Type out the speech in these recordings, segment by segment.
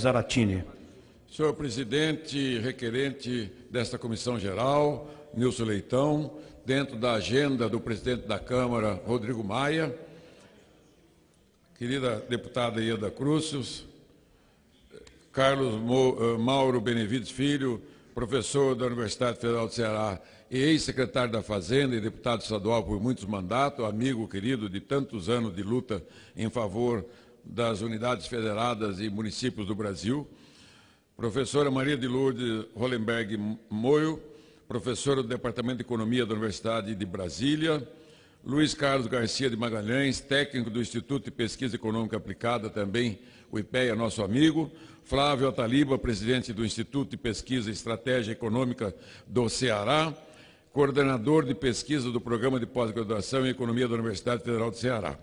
Zaratini. Senhor presidente requerente desta comissão geral, Nilson Leitão, dentro da agenda do presidente da Câmara, Rodrigo Maia, querida deputada Ieda Crucius, Carlos Mauro Benevides Filho, professor da Universidade Federal do Ceará e ex-secretário da Fazenda e deputado estadual por muitos mandatos, amigo querido de tantos anos de luta em favor das unidades federadas e municípios do Brasil, professora Maria de Lourdes Hollenberg Moio, professora do Departamento de Economia da Universidade de Brasília, Luiz Carlos Garcia de Magalhães, técnico do Instituto de Pesquisa Econômica Aplicada, também o IPEA, nosso amigo, Flávio Ataliba, presidente do Instituto de Pesquisa e Estratégia Econômica do Ceará, coordenador de pesquisa do Programa de Pós-Graduação em Economia da Universidade Federal do Ceará.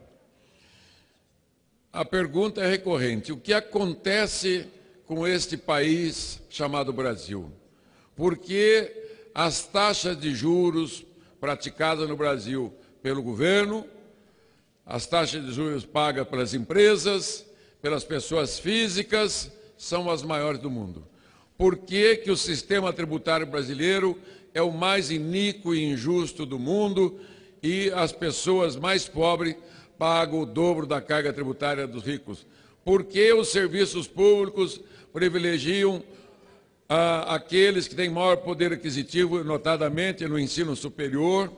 A pergunta é recorrente: o que acontece com este país chamado Brasil? Por que as taxas de juros praticadas no Brasil pelo governo, as taxas de juros pagas pelas empresas, pelas pessoas físicas, são as maiores do mundo? Por que que o sistema tributário brasileiro é o mais iníquo e injusto do mundo e as pessoas mais pobres pagam o dobro da carga tributária dos ricos? Por que os serviços públicos privilegiam aqueles que têm maior poder aquisitivo, notadamente no ensino superior,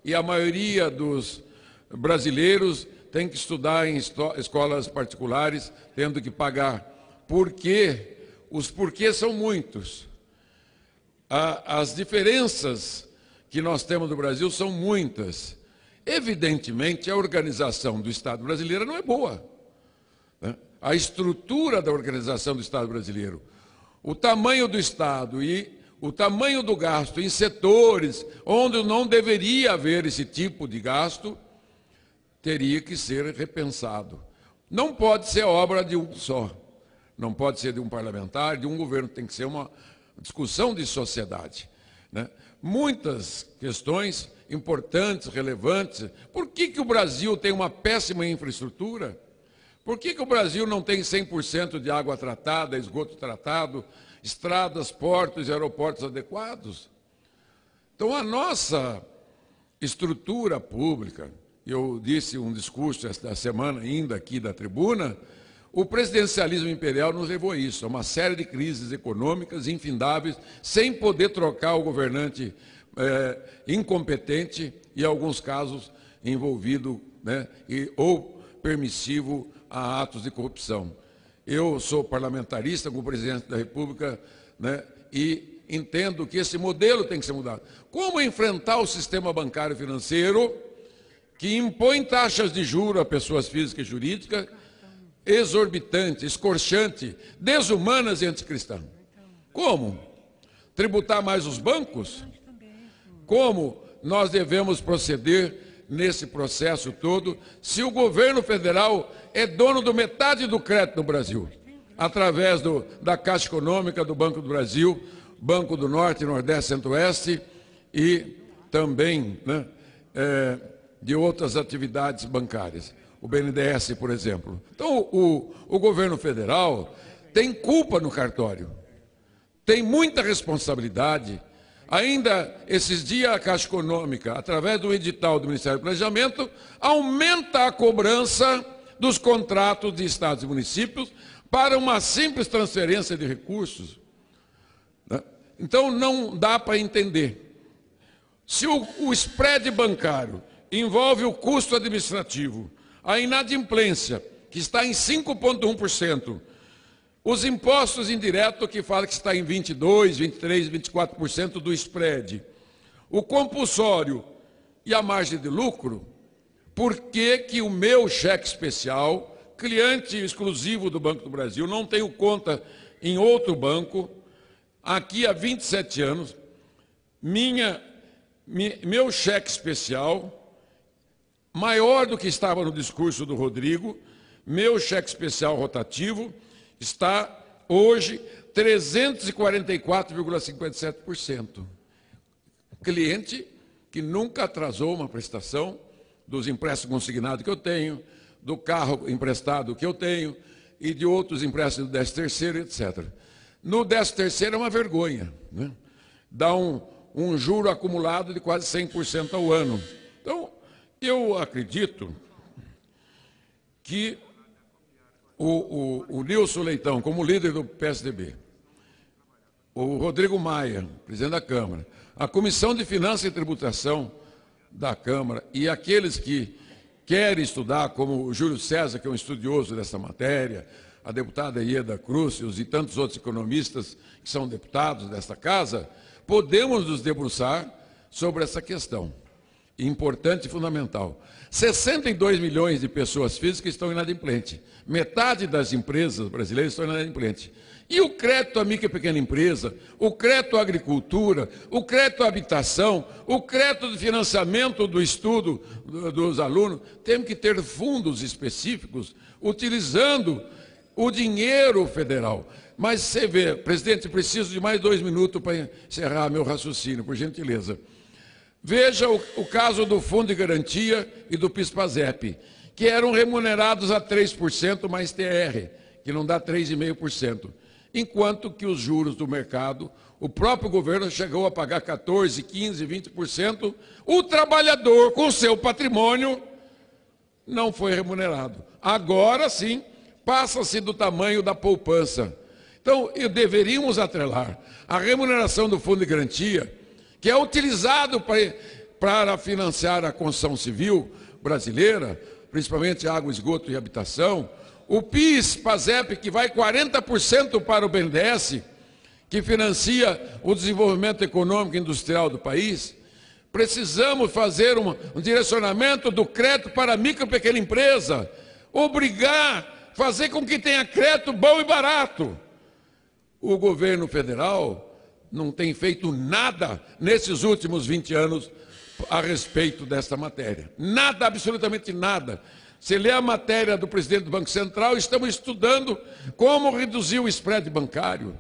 e a maioria dos brasileiros tem que estudar em escolas particulares, tendo que pagar? Por quê? Os porquês são muitos. As diferenças que nós temos no Brasil são muitas. Evidentemente, a organização do Estado brasileiro não é boa, né? A estrutura da organização do Estado brasileiro, o tamanho do Estado e o tamanho do gasto em setores onde não deveria haver esse tipo de gasto, teria que ser repensado. Não pode ser obra de um só, não pode ser de um parlamentar, de um governo, tem que ser uma discussão de sociedade, né? Muitas questões importantes, relevantes. Por que que o Brasil tem uma péssima infraestrutura? Por que que o Brasil não tem 100% de água tratada, esgoto tratado, estradas, portos e aeroportos adequados? Então, a nossa estrutura pública, eu disse um discurso esta semana ainda aqui da tribuna, o presidencialismo imperial nos levou a isso, a uma série de crises econômicas infindáveis, sem poder trocar o governante incompetente e, em alguns casos, envolvido, né, ou permissivo a atos de corrupção. Eu sou parlamentarista como presidente da República, né, e entendo que esse modelo tem que ser mudado. Como enfrentar o sistema bancário financeiro que impõe taxas de juros a pessoas físicas e jurídicas exorbitantes, escorchantes, desumanas e anticristãs? Como? Tributar mais os bancos? Como nós devemos proceder nesse processo todo, se o governo federal é dono de metade do crédito no Brasil, através da Caixa Econômica, do Banco do Brasil, Banco do Norte, Nordeste, Centro-Oeste e também, né, de outras atividades bancárias, o BNDES, por exemplo. Então, o governo federal tem culpa no cartório, tem muita responsabilidade. Ainda esses dias a Caixa Econômica, através do edital do Ministério do Planejamento, aumenta a cobrança dos contratos de estados e municípios para uma simples transferência de recursos, né? Então não dá para entender. Se o spread bancário envolve o custo administrativo, a inadimplência, que está em 5,1%, os impostos indiretos, que fala que está em 22%, 23%, 24% do spread, o compulsório e a margem de lucro, por que que o meu cheque especial, cliente exclusivo do Banco do Brasil, não tenho conta em outro banco, aqui há 27 anos, meu cheque especial, maior do que estava no discurso do Rodrigo, meu cheque especial rotativo, está hoje 344,57%. Cliente que nunca atrasou uma prestação, dos empréstimos consignados que eu tenho, do carro emprestado que eu tenho, e de outros empréstimos do 13º, etc. No 13º é uma vergonha, né? Dá um juro acumulado de quase 100% ao ano. Então, eu acredito que o Nilson Leitão, como líder do PSDB, o Rodrigo Maia, presidente da Câmara, a Comissão de Finanças e Tributação da Câmara e aqueles que querem estudar, como o Júlio César, que é um estudioso dessa matéria, a deputada Ieda Crucius e tantos outros economistas que são deputados desta casa, podemos nos debruçar sobre essa questão, importante e fundamental. 62 milhões de pessoas físicas estão inadimplentes. Metade das empresas brasileiras estão inadimplentes. E o crédito à micro e pequena empresa, o crédito à agricultura, o crédito à habitação, o crédito de financiamento do estudo dos alunos, temos que ter fundos específicos utilizando o dinheiro federal. Mas você vê, presidente, preciso de mais 2 minutos para encerrar meu raciocínio, por gentileza. Veja o caso do Fundo de Garantia e do PIS/PASEP, que eram remunerados a 3% mais TR, que não dá 3,5%. Enquanto que os juros do mercado, o próprio governo chegou a pagar 14%, 15%, 20%, o trabalhador com seu patrimônio não foi remunerado. Agora sim, passa-se do tamanho da poupança. Então, deveríamos atrelar a remuneração do Fundo de Garantia, que é utilizado para financiar a construção civil brasileira, principalmente água, esgoto e habitação, o PIS/PASEP, que vai 40% para o BNDES, que financia o desenvolvimento econômico e industrial do país. Precisamos fazer um direcionamento do crédito para a micro e pequena empresa, fazer com que tenha crédito bom e barato. O governo federal não tem feito nada nesses últimos 20 anos a respeito desta matéria. Nada, absolutamente nada. Se lê a matéria do presidente do Banco Central, estamos estudando como reduzir o spread bancário.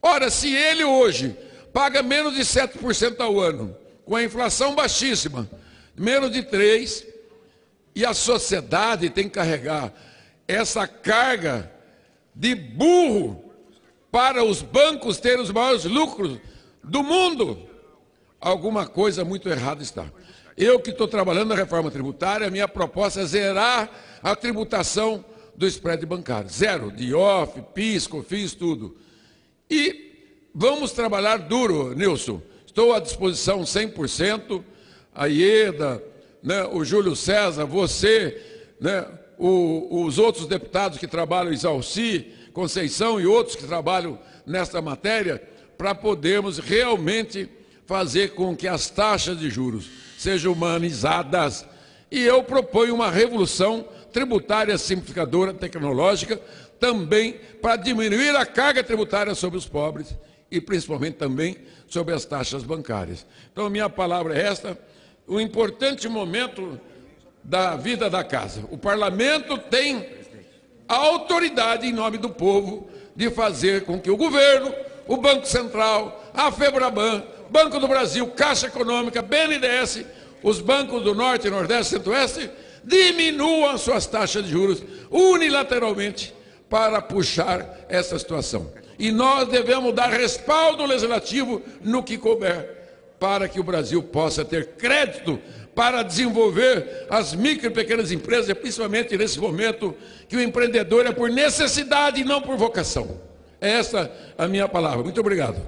Ora, se ele hoje paga menos de 7% ao ano, com a inflação baixíssima, menos de 3%, e a sociedade tem que carregar essa carga de burro para os bancos terem os maiores lucros do mundo, alguma coisa muito errada está. Eu que estou trabalhando na reforma tributária, a minha proposta é zerar a tributação do spread bancário. Zero, de IOF, PIS, COFINS, tudo. E vamos trabalhar duro, Nilson. Estou à disposição 100%, a Ieda, né, o Júlio César, você, né, os outros deputados que trabalham, Isalci, Conceição e outros que trabalham nesta matéria, para podermos realmente fazer com que as taxas de juros sejam humanizadas. E eu proponho uma revolução tributária simplificadora, tecnológica, também para diminuir a carga tributária sobre os pobres e principalmente também sobre as taxas bancárias. Então, minha palavra é esta, um importante momento da vida da casa. O parlamento tem a autoridade, em nome do povo, de fazer com que o governo, o Banco Central, a FEBRABAN, Banco do Brasil, Caixa Econômica, BNDES, os bancos do Norte, Nordeste e Centro-Oeste, diminuam suas taxas de juros unilateralmente para puxar essa situação. E nós devemos dar respaldo legislativo no que couber, para que o Brasil possa ter crédito para desenvolver as micro e pequenas empresas, principalmente nesse momento que o empreendedor é por necessidade e não por vocação. Essa é a minha palavra. Muito obrigado.